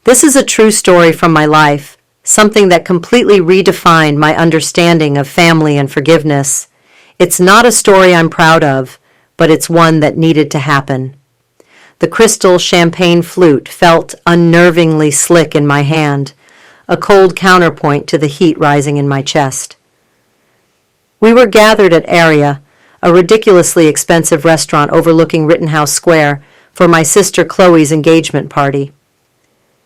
This is a true story from my life, something that completely redefined my understanding of family and forgiveness. It's not a story I'm proud of, but it's one that needed to happen. The crystal champagne flute felt unnervingly slick in my hand, a cold counterpoint to the heat rising in my chest. We were gathered at Area, a ridiculously expensive restaurant overlooking Rittenhouse Square, for my sister Chloe's engagement party.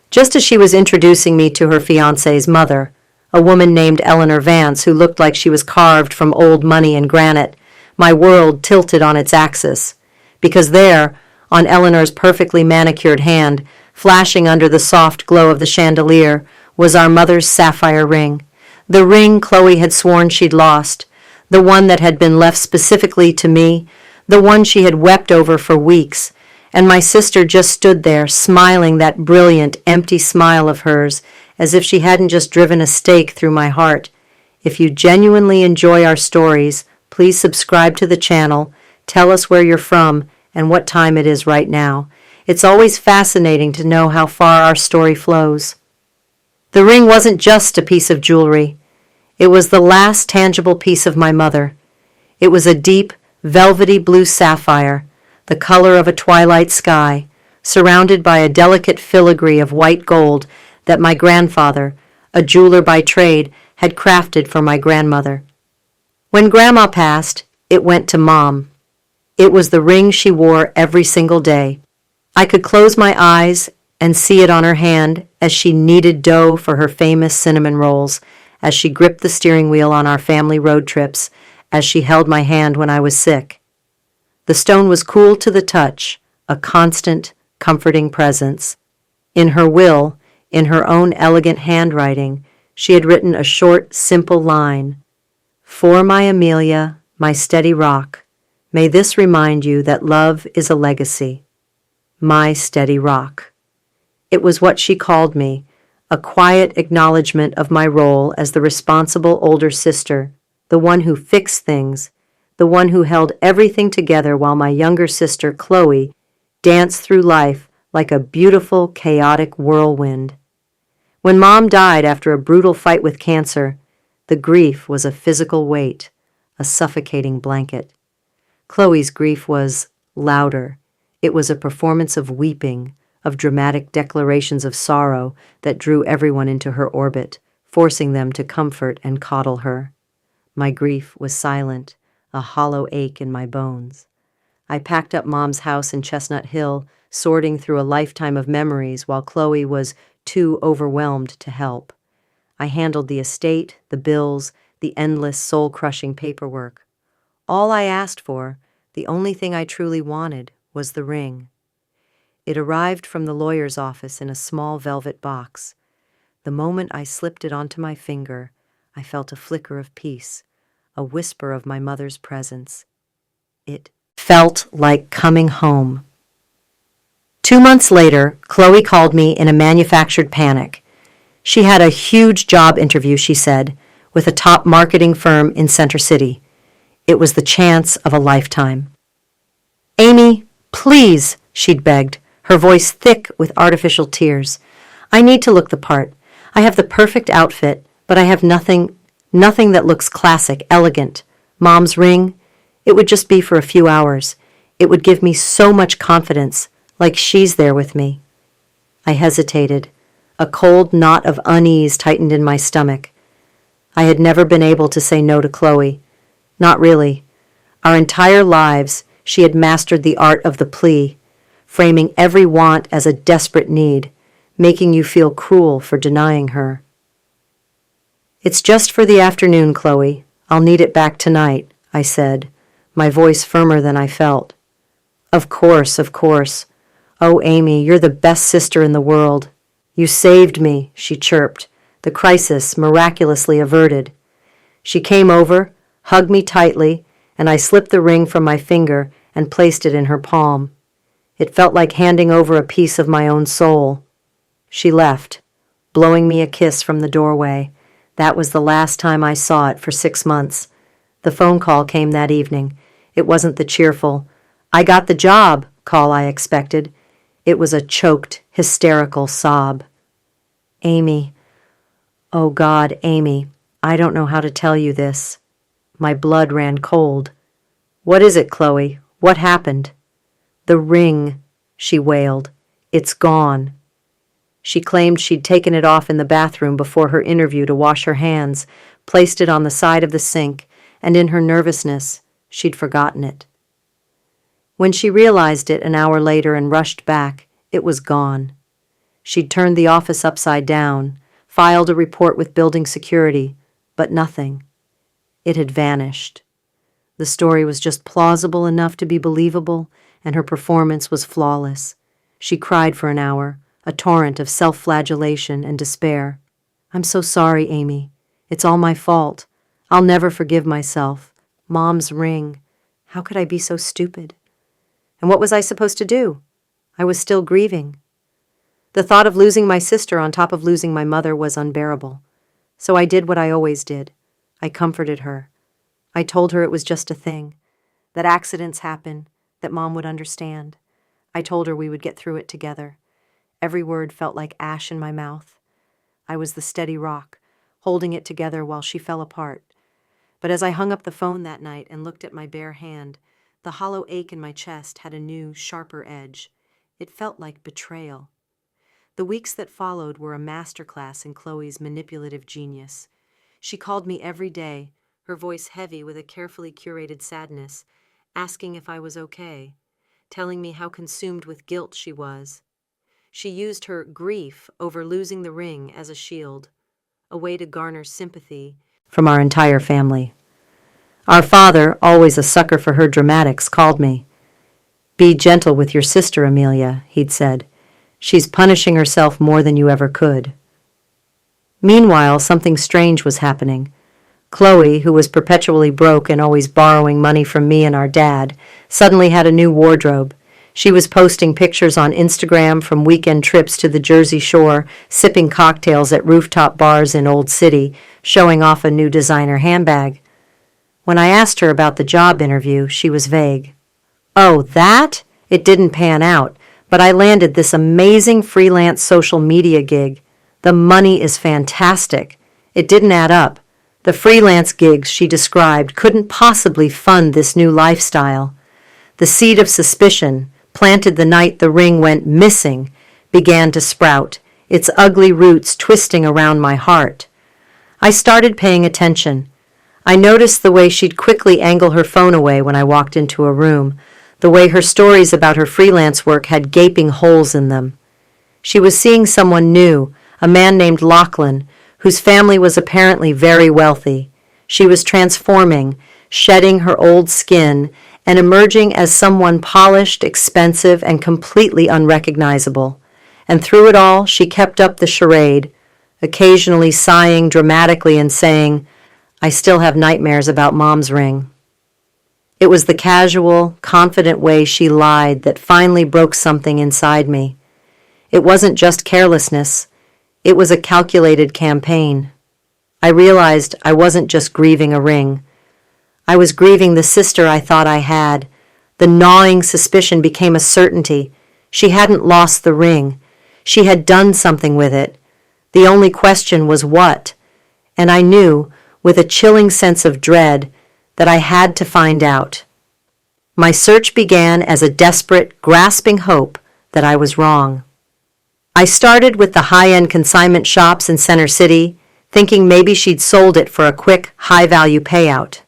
Just as she was introducing me to her fiancé's mother, a woman named Eleanor Vance who looked like she was carved from old money and granite, my world tilted on its axis, because there, on Eleanor's perfectly manicured hand, flashing under the soft glow of the chandelier, was our mother's sapphire ring, the ring Chloe had sworn she'd lost, the one that had been left specifically to me, the one she had wept over for weeks, and my sister just stood there, smiling that brilliant, empty smile of hers, as if she hadn't just driven a stake through my heart. If you genuinely enjoy our stories, please subscribe to the channel, tell us where you're from, and what time it is right now. It's always fascinating to know how far our story flows. The ring wasn't just a piece of jewelry. It was the last tangible piece of my mother. It was a deep, velvety blue sapphire, the color of a twilight sky, surrounded by a delicate filigree of white gold that my grandfather, a jeweler by trade, had crafted for my grandmother. When Grandma passed, it went to Mom. It was the ring she wore every single day. I could close my eyes and see it on her hand as she kneaded dough for her famous cinnamon rolls, as she gripped the steering wheel on our family road trips, as she held my hand when I was sick. The stone was cool to the touch, a constant, comforting presence. In her will, in her own elegant handwriting, she had written a short, simple line, "For my Amelia, my steady rock, may this remind you that love is a legacy. My steady rock." It was what she called me, a quiet acknowledgement of my role as the responsible older sister, the one who fixed things, the one who held everything together while my younger sister, Chloe, danced through life like a beautiful, chaotic whirlwind. When Mom died after a brutal fight with cancer, the grief was a physical weight, a suffocating blanket. Chloe's grief was louder. It was a performance of weeping, of dramatic declarations of sorrow that drew everyone into her orbit, forcing them to comfort and coddle her. My grief was silent, a hollow ache in my bones. I packed up Mom's house in Chestnut Hill, sorting through a lifetime of memories while Chloe was too overwhelmed to help. I handled the estate, the bills, the endless soul-crushing paperwork. All I asked for, the only thing I truly wanted, was the ring. It arrived from the lawyer's office in a small velvet box. The moment I slipped it onto my finger, I felt a flicker of peace, a whisper of my mother's presence. It felt like coming home. 2 months later, Chloe called me in a manufactured panic. She had a huge job interview, she said, with a top marketing firm in Center City. It was the chance of a lifetime. "Amy, please," she'd begged, her voice thick with artificial tears. "I need to look the part. I have the perfect outfit, but I have nothing that looks classic, elegant. Mom's ring, it would just be for a few hours. It would give me so much confidence, like she's there with me." I hesitated. A cold knot of unease tightened in my stomach. I had never been able to say no to Chloe. Not really. Our entire lives, she had mastered the art of the plea, framing every want as a desperate need, making you feel cruel for denying her. "It's just for the afternoon, Chloe. I'll need it back tonight," I said, my voice firmer than I felt. Of course, of course. Oh, Amy, you're the best sister in the world. You saved me," she chirped, the crisis miraculously averted. She came over, hugged me tightly, and I slipped the ring from my finger and placed it in her palm. It felt like handing over a piece of my own soul. She left, blowing me a kiss from the doorway. That was the last time I saw it for 6 months. The phone call came that evening. It wasn't the cheerful, "I got the job" call I expected. It was a choked, hysterical sob. Amy. Oh God, Amy, I don't know how to tell you this. My blood ran cold. What is it, Chloe? What happened? The ring, she wailed. It's gone. She claimed she'd taken it off in the bathroom before her interview to wash her hands, placed it on the side of the sink, and in her nervousness, she'd forgotten it. When she realized it an hour later and rushed back, it was gone. She'd turned the office upside down, filed a report with building security, but nothing. It had vanished. The story was just plausible enough to be believable, and her performance was flawless. She cried for an hour, a torrent of self-flagellation and despair. I'm so sorry, Amy. It's all my fault. I'll never forgive myself. Mom's ring. How could I be so stupid? And what was I supposed to do? I was still grieving. The thought of losing my sister on top of losing my mother was unbearable. So I did what I always did. I comforted her. I told her it was just a thing, that accidents happen, that Mom would understand. I told her we would get through it together. Every word felt like ash in my mouth. I was the steady rock, holding it together while she fell apart. But as I hung up the phone that night and looked at my bare hand, the hollow ache in my chest had a new, sharper edge. It felt like betrayal. The weeks that followed were a masterclass in Chloe's manipulative genius. She called me every day, her voice heavy with a carefully curated sadness, asking if I was okay, telling me how consumed with guilt she was. She used her grief over losing the ring as a shield, a way to garner sympathy from our entire family. Our father, always a sucker for her dramatics, called me. Be gentle with your sister, Amelia, he'd said. She's punishing herself more than you ever could. Meanwhile, something strange was happening. Chloe, who was perpetually broke and always borrowing money from me and our dad, suddenly had a new wardrobe. She was posting pictures on Instagram from weekend trips to the Jersey Shore, sipping cocktails at rooftop bars in Old City, showing off a new designer handbag. When I asked her about the job interview, she was vague. Oh, that? It didn't pan out, but I landed this amazing freelance social media gig. The money is fantastic. It didn't add up. The freelance gigs she described couldn't possibly fund this new lifestyle. The seed of suspicion, planted the night the ring went missing, began to sprout, its ugly roots twisting around my heart. I started paying attention. I noticed the way she'd quickly angle her phone away when I walked into a room, the way her stories about her freelance work had gaping holes in them. She was seeing someone new, a man named Lachlan, whose family was apparently very wealthy. She was transforming, shedding her old skin, and emerging as someone polished, expensive, and completely unrecognizable. And through it all, she kept up the charade, occasionally sighing dramatically and saying, I still have nightmares about Mom's ring. It was the casual, confident way she lied that finally broke something inside me. It wasn't just carelessness. It was a calculated campaign. I realized I wasn't just grieving a ring. I was grieving the sister I thought I had. The gnawing suspicion became a certainty. She hadn't lost the ring. She had done something with it. The only question was what. And I knew, with a chilling sense of dread, that I had to find out. My search began as a desperate, grasping hope that I was wrong. I started with the high-end consignment shops in Center City, thinking maybe she'd sold it for a quick, high-value payout.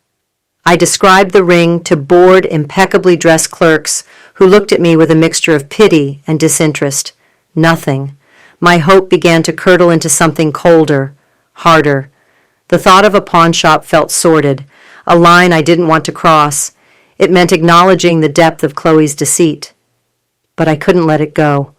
I described the ring to bored, impeccably dressed clerks who looked at me with a mixture of pity and disinterest. Nothing. My hope began to curdle into something colder, harder. The thought of a pawn shop felt sordid, a line I didn't want to cross. It meant acknowledging the depth of Chloe's deceit. But I couldn't let it go.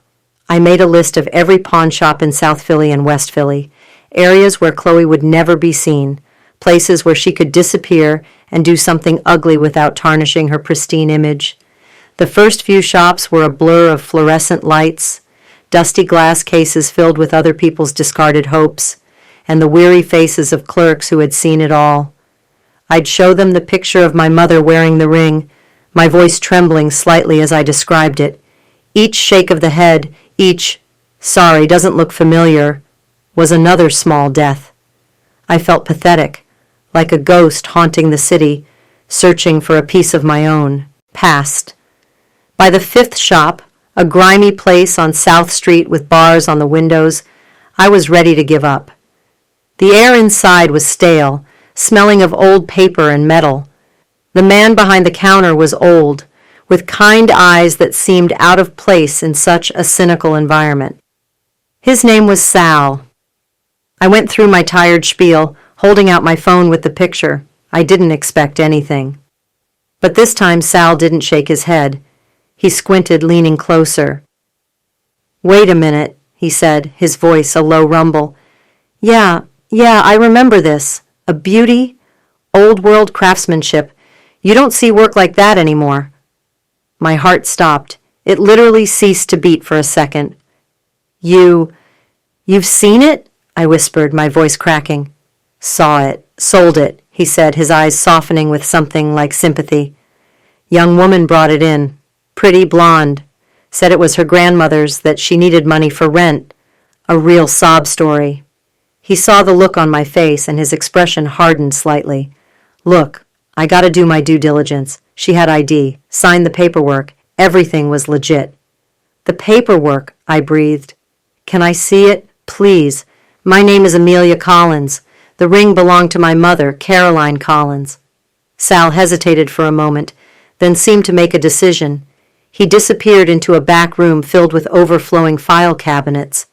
I made a list of every pawn shop in South Philly and West Philly, areas where Chloe would never be seen, places where she could disappear and do something ugly without tarnishing her pristine image. The first few shops were a blur of fluorescent lights, dusty glass cases filled with other people's discarded hopes, and the weary faces of clerks who had seen it all. I'd show them the picture of my mother wearing the ring, my voice trembling slightly as I described it. Each shake of the head, each, sorry, doesn't look familiar, was another small death. I felt pathetic, like a ghost haunting the city, searching for a piece of my own past. By the fifth shop, a grimy place on South Street with bars on the windows, I was ready to give up. The air inside was stale, smelling of old paper and metal. The man behind the counter was old, with kind eyes that seemed out of place in such a cynical environment. His name was Sal. I went through my tired spiel, holding out my phone with the picture. I didn't expect anything. But this time Sal didn't shake his head. He squinted, leaning closer. "Wait a minute," he said, his voice a low rumble. Yeah, I remember this. A beauty, old-world craftsmanship. You don't see work like that anymore." My heart stopped. It literally ceased to beat for a second. You've seen it?" I whispered, my voice cracking. "Saw it. Sold it," he said, his eyes softening with something like sympathy. "Young woman brought it in. Pretty blonde. Said it was her grandmother's, that she needed money for rent. A real sob story." He saw the look on my face, and his expression hardened slightly. "Look, I gotta do my due diligence. She had ID, signed the paperwork. Everything was legit." "The paperwork," I breathed. "Can I see it? Please. My name is Amelia Collins. The ring belonged to my mother, Caroline Collins." Sal hesitated for a moment, then seemed to make a decision. He disappeared into a back room filled with overflowing file cabinets.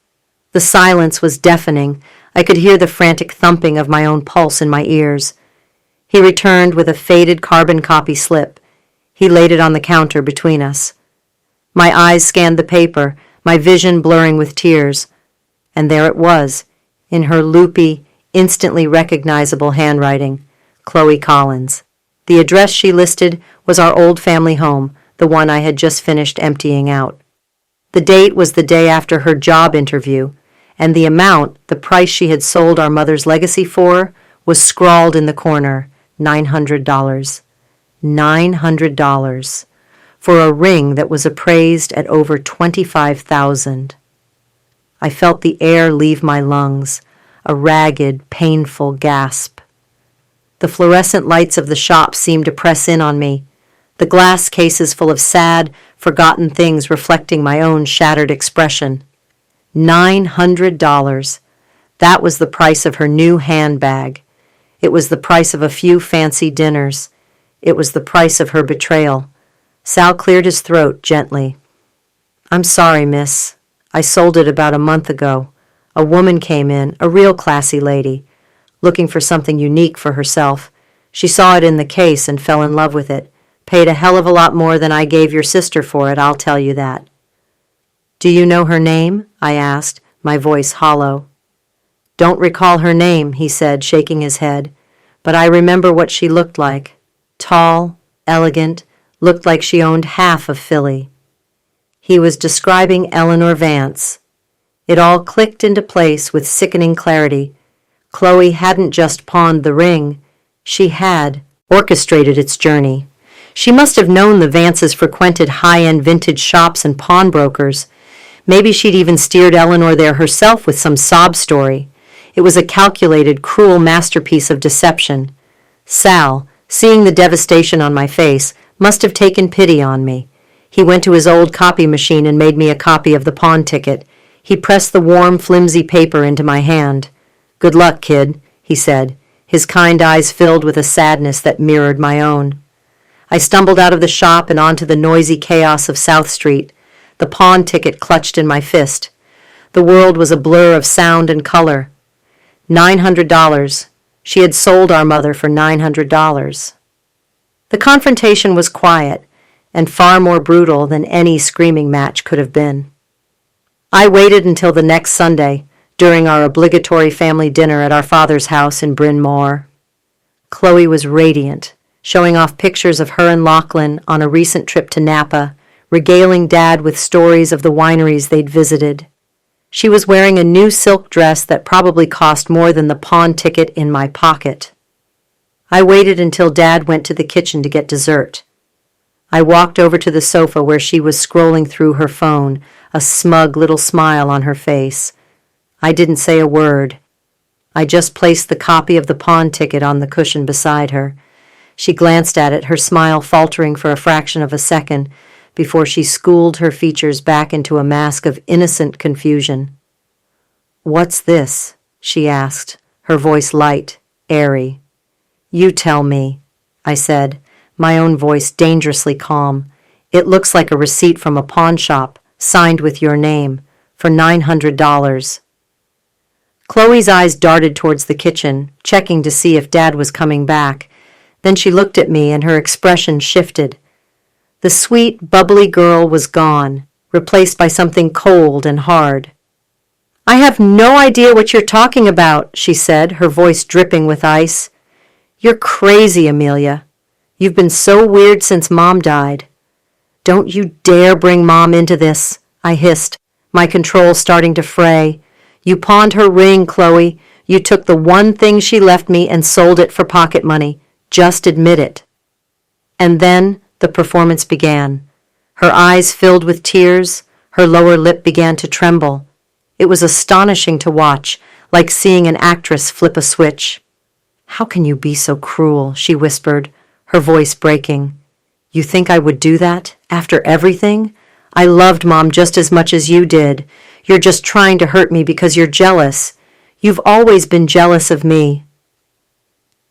The silence was deafening. I could hear the frantic thumping of my own pulse in my ears. He returned with a faded carbon copy slip. He laid it on the counter between us. My eyes scanned the paper, my vision blurring with tears. And there it was, in her loopy, instantly recognizable handwriting, Chloe Collins. The address she listed was our old family home, the one I had just finished emptying out. The date was the day after her job interview, and the amount, the price she had sold our mother's legacy for, was scrawled in the corner, $900. $900 for a ring that was appraised at over $25,000. I felt the air leave my lungs, a ragged, painful gasp. The fluorescent lights of the shop seemed to press in on me, the glass cases full of sad, forgotten things reflecting my own shattered expression. $900. That was the price of her new handbag. It was the price of a few fancy dinners. It was the price of her betrayal. Sal cleared his throat gently. "I'm sorry, miss. I sold it about a month ago. A woman came in, a real classy lady, looking for something unique for herself. She saw it in the case and fell in love with it. Paid a hell of a lot more than I gave your sister for it, I'll tell you that." "Do you know her name?" I asked, my voice hollow. "Don't recall her name," he said, shaking his head, "but I remember what she looked like. Tall, elegant, looked like she owned half of Philly." He was describing Eleanor Vance. It all clicked into place with sickening clarity. Chloe hadn't just pawned the ring. She had orchestrated its journey. She must have known the Vances frequented high-end vintage shops and pawnbrokers. Maybe she'd even steered Eleanor there herself with some sob story. It was a calculated, cruel masterpiece of deception. Sal, seeing the devastation on my face, must have taken pity on me. He went to his old copy machine and made me a copy of the pawn ticket. He pressed the warm, flimsy paper into my hand. "Good luck, kid," he said, his kind eyes filled with a sadness that mirrored my own. I stumbled out of the shop and onto the noisy chaos of South Street, the pawn ticket clutched in my fist. The world was a blur of sound and color. $900. She had sold our mother for $900. The confrontation was quiet and far more brutal than any screaming match could have been. I waited until the next Sunday, during our obligatory family dinner at our father's house in Bryn Mawr. Chloe was radiant, showing off pictures of her and Lachlan on a recent trip to Napa, regaling Dad with stories of the wineries they'd visited. She was wearing a new silk dress that probably cost more than the pawn ticket in my pocket. I waited until Dad went to the kitchen to get dessert. I walked over to the sofa where she was scrolling through her phone, a smug little smile on her face. I didn't say a word. I just placed the copy of the pawn ticket on the cushion beside her. She glanced at it, her smile faltering for a fraction of a second before she schooled her features back into a mask of innocent confusion. "What's this?" she asked, her voice light, airy. "You tell me," I said, my own voice dangerously calm. "It looks like a receipt from a pawn shop, signed with your name, for $900. Chloe's eyes darted towards the kitchen, checking to see if Dad was coming back. Then she looked at me and her expression shifted. The sweet, bubbly girl was gone, replaced by something cold and hard. "I have no idea what you're talking about," she said, her voice dripping with ice. "You're crazy, Amelia. You've been so weird since Mom died." "Don't you dare bring Mom into this," I hissed, my control starting to fray. "You pawned her ring, Chloe. You took the one thing she left me and sold it for pocket money. Just admit it." And then the performance began. Her eyes filled with tears, her lower lip began to tremble. It was astonishing to watch, like seeing an actress flip a switch. "How can you be so cruel?" she whispered, her voice breaking. "You think I would do that, after everything? I loved Mom just as much as you did. You're just trying to hurt me because you're jealous. You've always been jealous of me."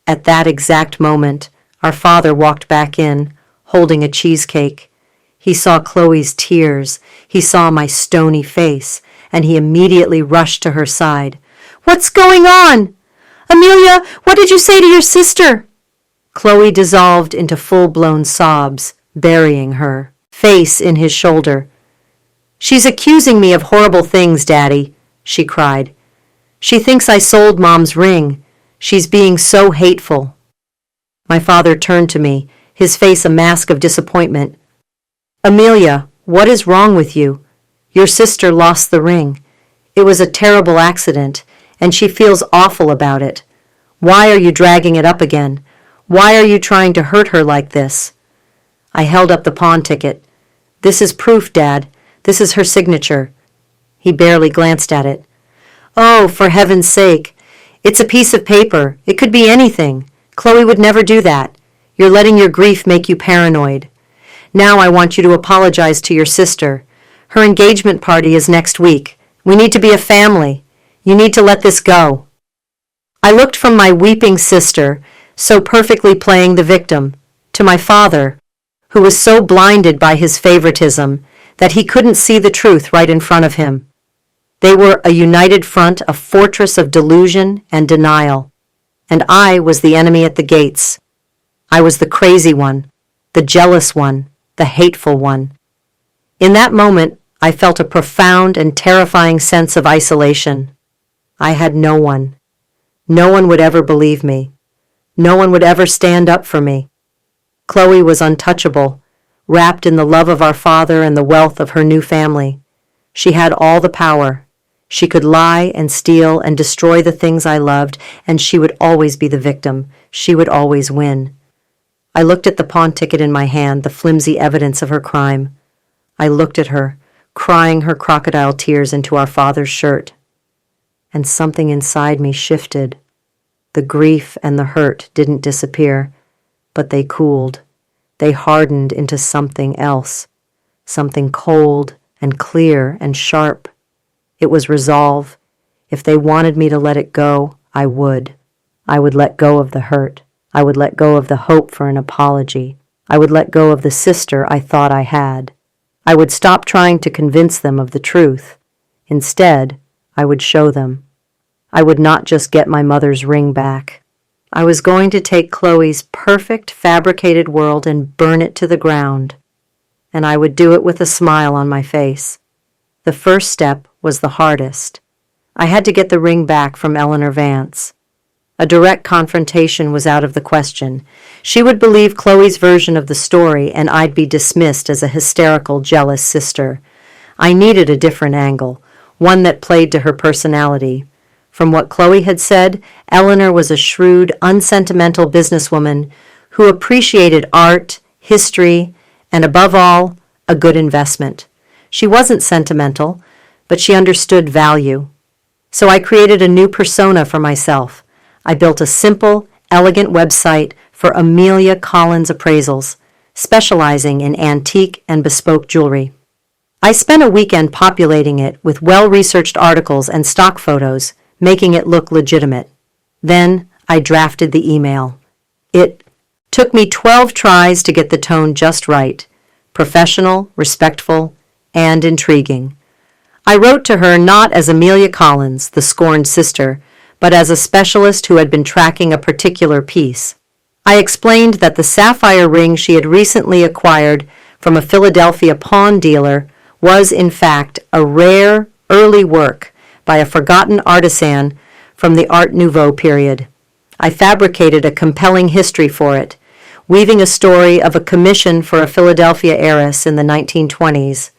At that exact moment, our father walked back in, holding a cheesecake. He saw Chloe's tears, he saw my stony face, and he immediately rushed to her side. "What's going on? Amelia, what did you say to your sister?" Chloe dissolved into full-blown sobs, burying her face in his shoulder. "She's accusing me of horrible things, Daddy," she cried. "She thinks I sold Mom's ring. She's being so hateful." My father turned to me, his face a mask of disappointment. "Amelia, what is wrong with you? Your sister lost the ring. It was a terrible accident, and she feels awful about it. Why are you dragging it up again? Why are you trying to hurt her like this?" I held up the pawn ticket. "This is proof, Dad. This is her signature." He barely glanced at it. "Oh, for heaven's sake. It's a piece of paper. It could be anything. Chloe would never do that. You're letting your grief make you paranoid. Now I want you to apologize to your sister. Her engagement party is next week. We need to be a family. You need to let this go." I looked from my weeping sister, so perfectly playing the victim, to my father, who was so blinded by his favoritism that he couldn't see the truth right in front of him. They were a united front, a fortress of delusion and denial, and I was the enemy at the gates. I was the crazy one, the jealous one, the hateful one. In that moment, I felt a profound and terrifying sense of isolation. I had no one. No one would ever believe me. No one would ever stand up for me. Chloe was untouchable, wrapped in the love of our father and the wealth of her new family. She had all the power. She could lie and steal and destroy the things I loved, and she would always be the victim. She would always win. I looked at the pawn ticket in my hand, the flimsy evidence of her crime. I looked at her, crying her crocodile tears into our father's shirt. And something inside me shifted. The grief and the hurt didn't disappear, but they cooled. They hardened into something else, something cold and clear and sharp. It was resolve. If they wanted me to let it go, I would. I would let go of the hurt. I would let go of the hope for an apology. I would let go of the sister I thought I had. I would stop trying to convince them of the truth. Instead, I would show them. I would not just get my mother's ring back. I was going to take Chloe's perfect fabricated world and burn it to the ground. And I would do it with a smile on my face. The first step was the hardest. I had to get the ring back from Eleanor Vance. A direct confrontation was out of the question. She would believe Chloe's version of the story, and I'd be dismissed as a hysterical, jealous sister. I needed a different angle, one that played to her personality. From what Chloe had said, Eleanor was a shrewd, unsentimental businesswoman who appreciated art, history, and above all, a good investment. She wasn't sentimental, but she understood value. So I created a new persona for myself. I built a simple, elegant website for Amelia Collins appraisals, specializing in antique and bespoke jewelry. I spent a weekend populating it with well-researched articles and stock photos, making it look legitimate. Then I drafted the email. It took me 12 tries to get the tone just right, professional, respectful, and intriguing. I wrote to her not as Amelia Collins, the scorned sister, but as a specialist who had been tracking a particular piece. I explained that the sapphire ring she had recently acquired from a Philadelphia pawn dealer was, in fact, a rare, early work by a forgotten artisan from the Art Nouveau period. I fabricated a compelling history for it, weaving a story of a commission for a Philadelphia heiress in the 1920s.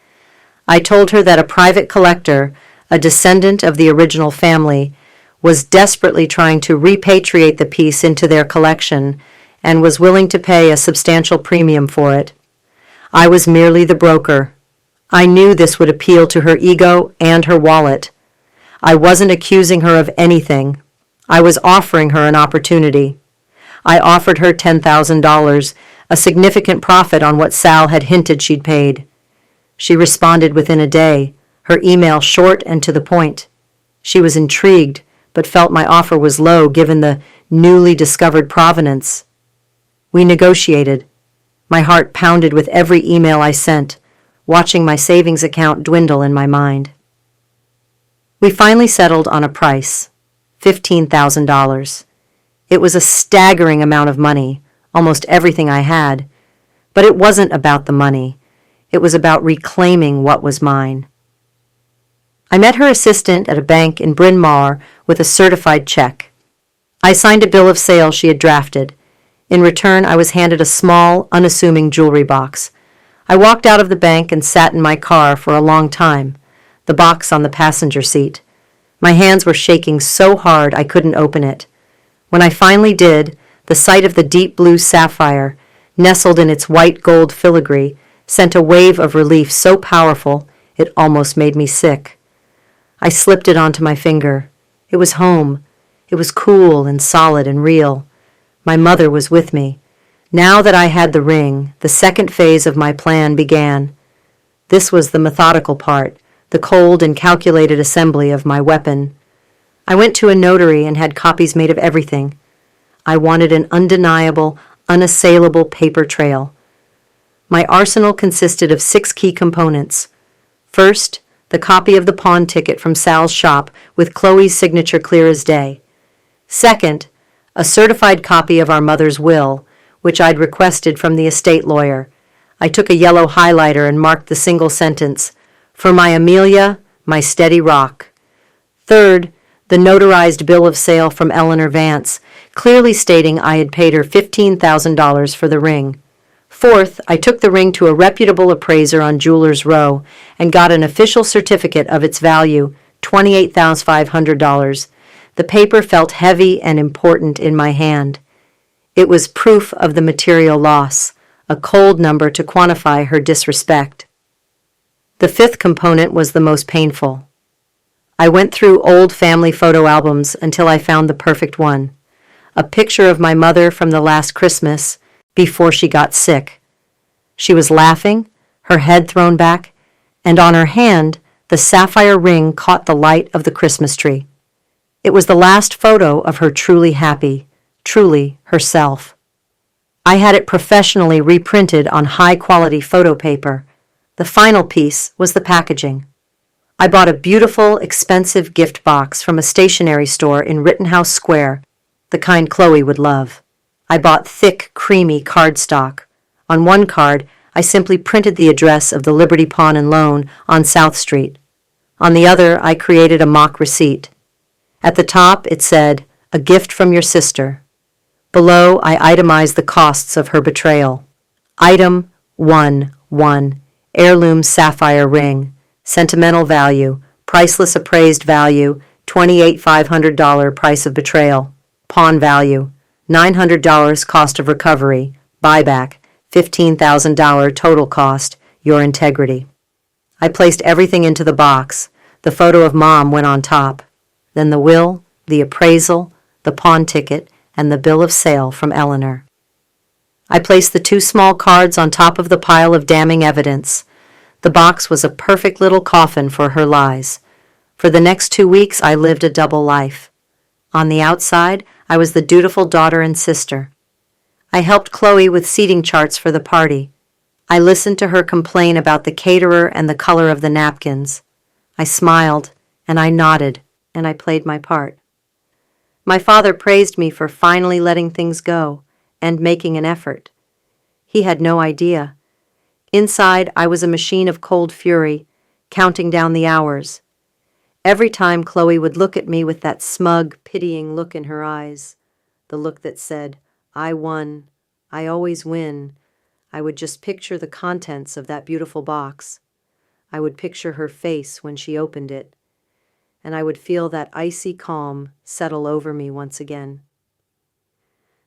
I told her that a private collector, a descendant of the original family, was desperately trying to repatriate the piece into their collection and was willing to pay a substantial premium for it. I was merely the broker. I knew this would appeal to her ego and her wallet. I wasn't accusing her of anything. I was offering her an opportunity. I offered her $10,000, a significant profit on what Sal had hinted she'd paid. She responded within a day, her email short and to the point. She was intrigued, but felt my offer was low given the newly discovered provenance. We negotiated. My heart pounded with every email I sent, watching my savings account dwindle in my mind. We finally settled on a price, $15,000. It was a staggering amount of money, almost everything I had, but it wasn't about the money. It was about reclaiming what was mine. I met her assistant at a bank in Bryn Mawr with a certified check. I signed a bill of sale she had drafted. In return, I was handed a small, unassuming jewelry box. I walked out of the bank and sat in my car for a long time, the box on the passenger seat. My hands were shaking so hard I couldn't open it. When I finally did, the sight of the deep blue sapphire, nestled in its white gold filigree, sent a wave of relief so powerful it almost made me sick. I slipped it onto my finger. It was home. It was cool and solid and real. My mother was with me. Now that I had the ring, the second phase of my plan began. This was the methodical part, the cold and calculated assembly of my weapon. I went to a notary and had copies made of everything. I wanted an undeniable, unassailable paper trail. My arsenal consisted of 6 key components. First, the copy of the pawn ticket from Sal's shop with Chloe's signature clear as day. Second, a certified copy of our mother's will, which I'd requested from the estate lawyer. I took a yellow highlighter and marked the single sentence, "For my Amelia, my steady rock." Third, the notarized bill of sale from Eleanor Vance, clearly stating I had paid her $15,000 for the ring. Fourth, I took the ring to a reputable appraiser on Jewelers Row and got an official certificate of its value, $28,500. The paper felt heavy and important in my hand. It was proof of the material loss, a cold number to quantify her disrespect. The fifth component was the most painful. I went through old family photo albums until I found the perfect one. A picture of my mother from the last Christmas, before she got sick. She was laughing, her head thrown back, and on her hand, the sapphire ring caught the light of the Christmas tree. It was the last photo of her truly happy, truly herself. I had it professionally reprinted on high-quality photo paper. The final piece was the packaging. I bought a beautiful, expensive gift box from a stationery store in Rittenhouse Square, the kind Chloe would love. I bought thick, creamy cardstock. On one card, I simply printed the address of the Liberty Pawn and Loan on South Street. On the other, I created a mock receipt. At the top, it said, "A gift from your sister." Below, I itemized the costs of her betrayal. Item 1-1, heirloom sapphire ring, sentimental value, priceless appraised value, $28,500 price of betrayal, pawn value, $900 cost of recovery, buyback, $15,000 total cost, your integrity. I placed everything into the box. The photo of Mom went on top. then the will, the appraisal, the pawn ticket, and the bill of sale from Eleanor. I placed the 2 small cards on top of the pile of damning evidence. The box was a perfect little coffin for her lies. For the next 2 weeks, I lived a double life. On the outside, I was the dutiful daughter and sister. I helped Chloe with seating charts for the party. I listened to her complain about the caterer and the color of the napkins. I smiled, and I nodded, and I played my part. My father praised me for finally letting things go and making an effort. He had no idea. Inside, I was a machine of cold fury, counting down the hours. Every time Chloe would look at me with that smug, pitying look in her eyes, the look that said, "I won, I always win," I would just picture the contents of that beautiful box. I would picture her face when she opened it, and I would feel that icy calm settle over me once again.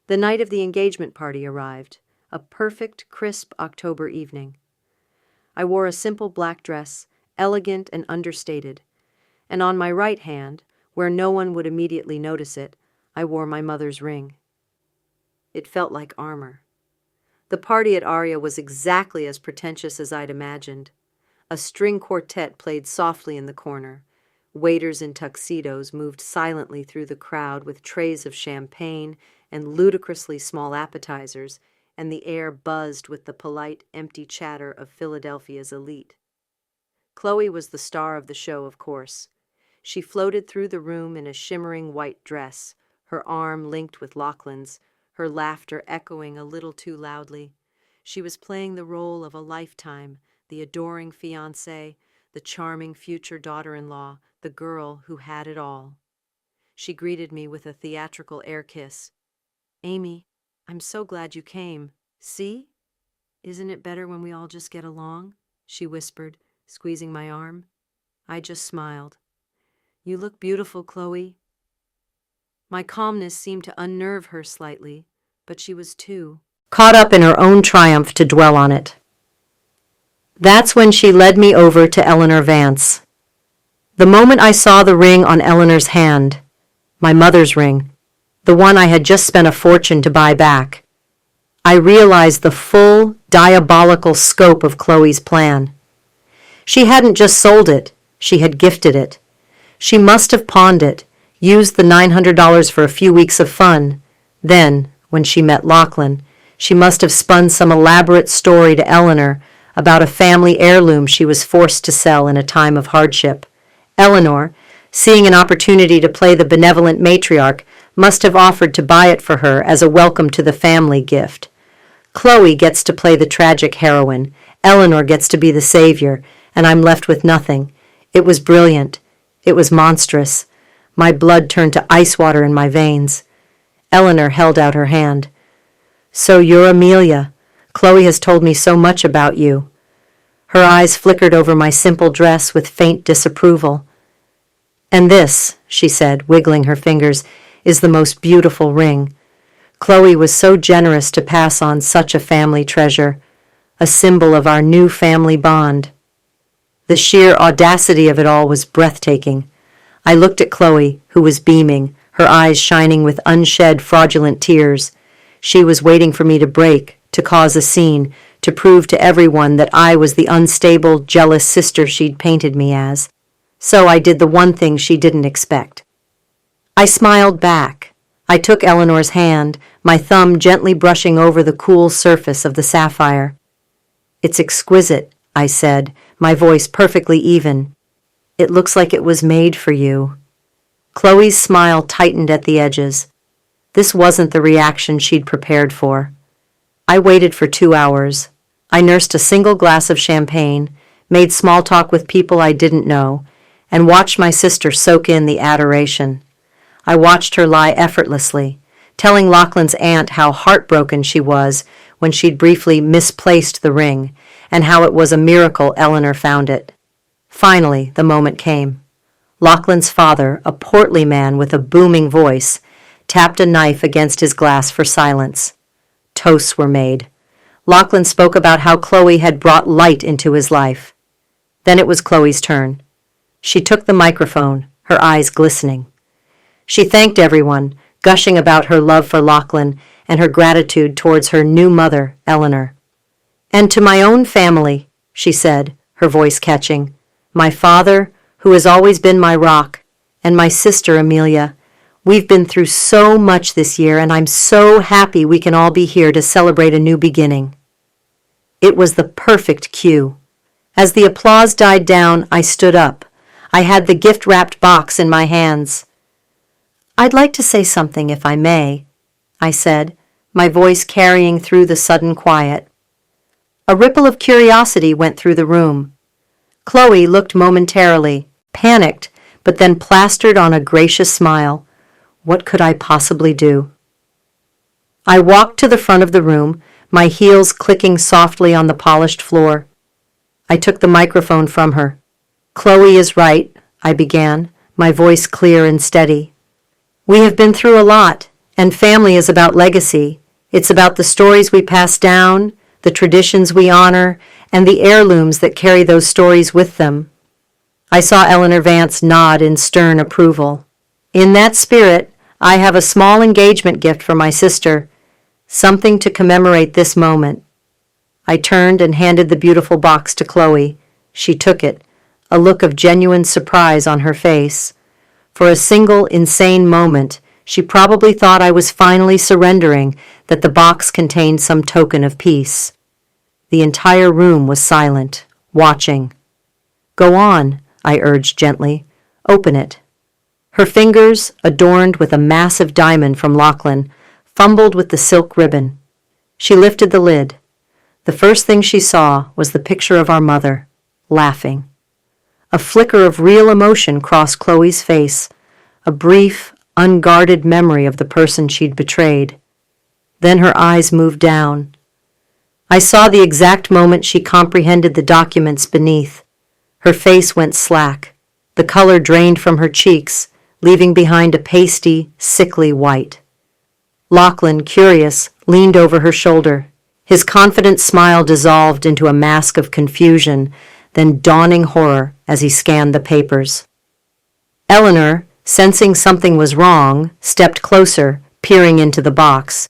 The night of the engagement party arrived, a perfect, crisp October evening. I wore a simple black dress, elegant and understated, and on my right hand, where no one would immediately notice it, I wore my mother's ring. It felt like armor. The party at Aria was exactly as pretentious as I'd imagined. A string quartet played softly in the corner. Waiters in tuxedos moved silently through the crowd with trays of champagne and ludicrously small appetizers, and the air buzzed with the polite, empty chatter of Philadelphia's elite. Chloe was the star of the show, of course. She floated through the room in a shimmering white dress, her arm linked with Lachlan's, her laughter echoing a little too loudly. She was playing the role of a lifetime, the adoring fiancée, the charming future daughter-in-law, the girl who had it all. She greeted me with a theatrical air kiss. "Amy, I'm so glad you came. See? Isn't it better when we all just get along?" she whispered, squeezing my arm. I just smiled. "You look beautiful, Chloe." My calmness seemed to unnerve her slightly, but she was too caught up in her own triumph to dwell on it. That's when she led me over to Eleanor Vance. The moment I saw the ring on Eleanor's hand, my mother's ring, the one I had just spent a fortune to buy back, I realized the full, diabolical scope of Chloe's plan. She hadn't just sold it, she had gifted it. She must have pawned it, used the $900 for a few weeks of fun. Then, when she met Lachlan, she must have spun some elaborate story to Eleanor about a family heirloom she was forced to sell in a time of hardship. Eleanor, seeing an opportunity to play the benevolent matriarch, must have offered to buy it for her as a welcome to the family gift. Chloe gets to play the tragic heroine, Eleanor gets to be the savior, and I'm left with nothing. It was brilliant. It was monstrous. My blood turned to ice water in my veins. Eleanor held out her hand. "So you're Amelia. Chloe has told me so much about you." Her eyes flickered over my simple dress with faint disapproval. "And this," she said, wiggling her fingers, "is the most beautiful ring. Chloe was so generous to pass on such a family treasure, a symbol of our new family bond." The sheer audacity of it all was breathtaking. I looked at Chloe, who was beaming, her eyes shining with unshed fraudulent tears. She was waiting for me to break, to cause a scene, to prove to everyone that I was the unstable, jealous sister she'd painted me as. So I did the one thing she didn't expect. I smiled back. I took Eleanor's hand, my thumb gently brushing over the cool surface of the sapphire. "It's exquisite," I said, my voice perfectly even. "It looks like it was made for you." Chloe's smile tightened at the edges. This wasn't the reaction she'd prepared for. I waited for 2 hours. I nursed a single glass of champagne, made small talk with people I didn't know, and watched my sister soak in the adoration. I watched her lie effortlessly, telling Lachlan's aunt how heartbroken she was when she'd briefly misplaced the ring, and how it was a miracle Eleanor found it. Finally, the moment came. Lachlan's father, a portly man with a booming voice, tapped a knife against his glass for silence. Toasts were made. Lachlan spoke about how Chloe had brought light into his life. Then it was Chloe's turn. She took the microphone, her eyes glistening. She thanked everyone, gushing about her love for Lachlan and her gratitude towards her new mother, Eleanor. "And to my own family," she said, her voice catching, "my father, who has always been my rock, and my sister, Amelia. We've been through so much this year, and I'm so happy we can all be here to celebrate a new beginning." It was the perfect cue. As the applause died down, I stood up. I had the gift-wrapped box in my hands. "I'd like to say something, if I may," I said, my voice carrying through the sudden quiet. A ripple of curiosity went through the room. Chloe looked momentarily, panicked, but then plastered on a gracious smile. What could I possibly do? I walked to the front of the room, my heels clicking softly on the polished floor. I took the microphone from her. "Chloe is right," I began, my voice clear and steady. "We have been through a lot, and family is about legacy. It's about the stories we pass down, the traditions we honor, and the heirlooms that carry those stories with them." I saw Eleanor Vance nod in stern approval. "In that spirit, I have a small engagement gift for my sister, something to commemorate this moment." I turned and handed the beautiful box to Chloe. She took it, a look of genuine surprise on her face. For a single insane moment, she probably thought I was finally surrendering, that the box contained some token of peace. The entire room was silent, watching. "Go on," I urged gently. "Open it." Her fingers, adorned with a massive diamond from Lachlan, fumbled with the silk ribbon. She lifted the lid. The first thing she saw was the picture of our mother, laughing. A flicker of real emotion crossed Chloe's face, a brief, unguarded memory of the person she'd betrayed. Then her eyes moved down. I saw the exact moment she comprehended the documents beneath. Her face went slack. The color drained from her cheeks, leaving behind a pasty, sickly white. Lachlan, curious, leaned over her shoulder. His confident smile dissolved into a mask of confusion, then dawning horror as he scanned the papers. Eleanor, sensing something was wrong, stepped closer, peering into the box.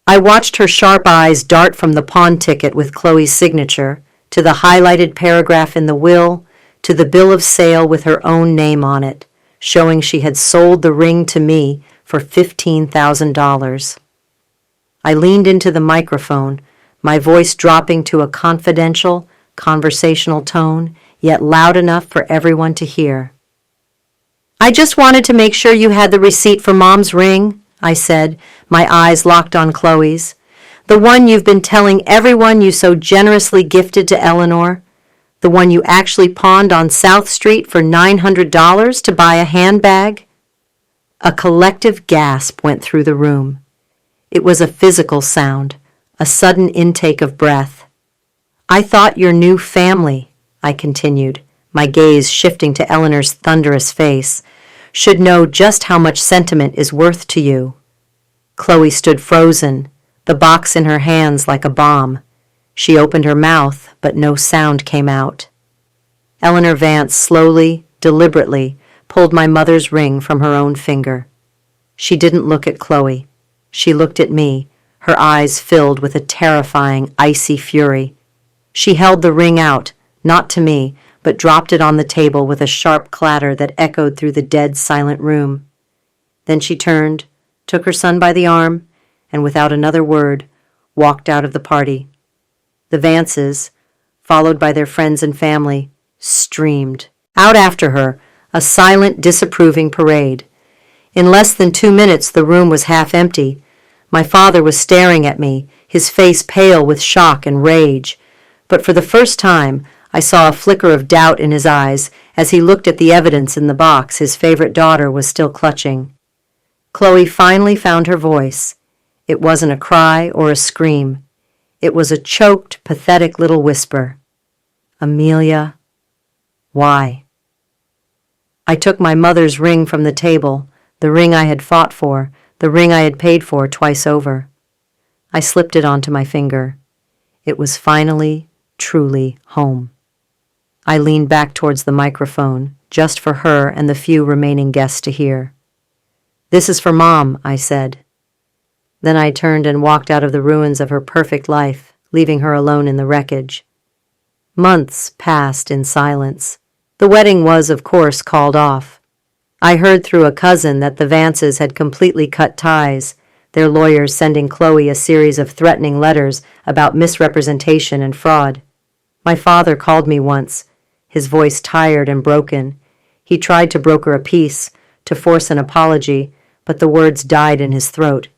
I watched her sharp eyes dart from the pawn ticket with Chloe's signature, to the highlighted paragraph in the will, to the bill of sale with her own name on it, showing she had sold the ring to me for $15,000. I leaned into the microphone, my voice dropping to a confidential, conversational tone, yet loud enough for everyone to hear. "I just wanted to make sure you had the receipt for Mom's ring," I said, my eyes locked on Chloe's. "The one you've been telling everyone you so generously gifted to Eleanor. The one you actually pawned on South Street for $900 to buy a handbag." A collective gasp went through the room. It was a physical sound, a sudden intake of breath. "I thought your new family," I continued, my gaze shifting to Eleanor's thunderous face, "should know just how much sentiment is worth to you." Chloe stood frozen, the box in her hands like a bomb. She opened her mouth, but no sound came out. Eleanor Vance slowly, deliberately, pulled my mother's ring from her own finger. She didn't look at Chloe. She looked at me, her eyes filled with a terrifying, icy fury. She held the ring out, not to me, but dropped it on the table with a sharp clatter that echoed through the dead, silent room. Then she turned, took her son by the arm, and without another word, walked out of the party. The Vances, followed by their friends and family, streamed out after her, a silent, disapproving parade. In less than 2 minutes, the room was half empty. My father was staring at me, his face pale with shock and rage. But for the first time, I saw a flicker of doubt in his eyes as he looked at the evidence in the box his favorite daughter was still clutching. Chloe finally found her voice. It wasn't a cry or a scream. It was a choked, pathetic little whisper. "Amelia, why?" I took my mother's ring from the table, the ring I had fought for, the ring I had paid for twice over. I slipped it onto my finger. It was finally, truly home. I leaned back towards the microphone, just for her and the few remaining guests to hear. "This is for Mom," I said. Then I turned and walked out of the ruins of her perfect life, leaving her alone in the wreckage. Months passed in silence. The wedding was, of course, called off. I heard through a cousin that the Vances had completely cut ties, their lawyers sending Chloe a series of threatening letters about misrepresentation and fraud. My father called me once, his voice tired and broken. He tried to broker a peace, to force an apology, but the words died in his throat.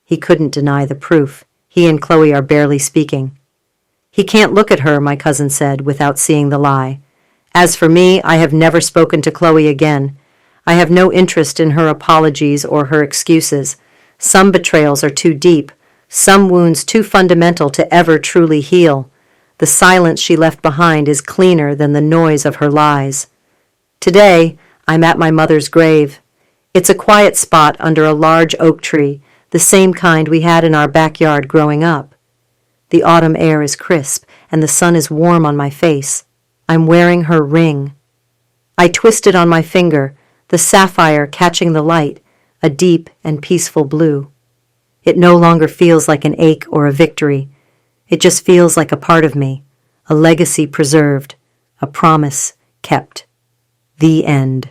He couldn't deny the proof. He and Chloe are barely speaking. "He can't look at her," my cousin said, without seeing the lie. "As for me, I have never spoken to Chloe again. I have no interest in her apologies or her excuses. Some betrayals are too deep, some wounds too fundamental to ever truly heal. The silence she left behind is cleaner than the noise of her lies." Today, I'm at my mother's grave. It's a quiet spot under a large oak tree, the same kind we had in our backyard growing up. The autumn air is crisp, and the sun is warm on my face. I'm wearing her ring. I twist it on my finger, the sapphire catching the light, a deep and peaceful blue. It no longer feels like an ache or a victory. It just feels like a part of me, a legacy preserved, a promise kept. The end.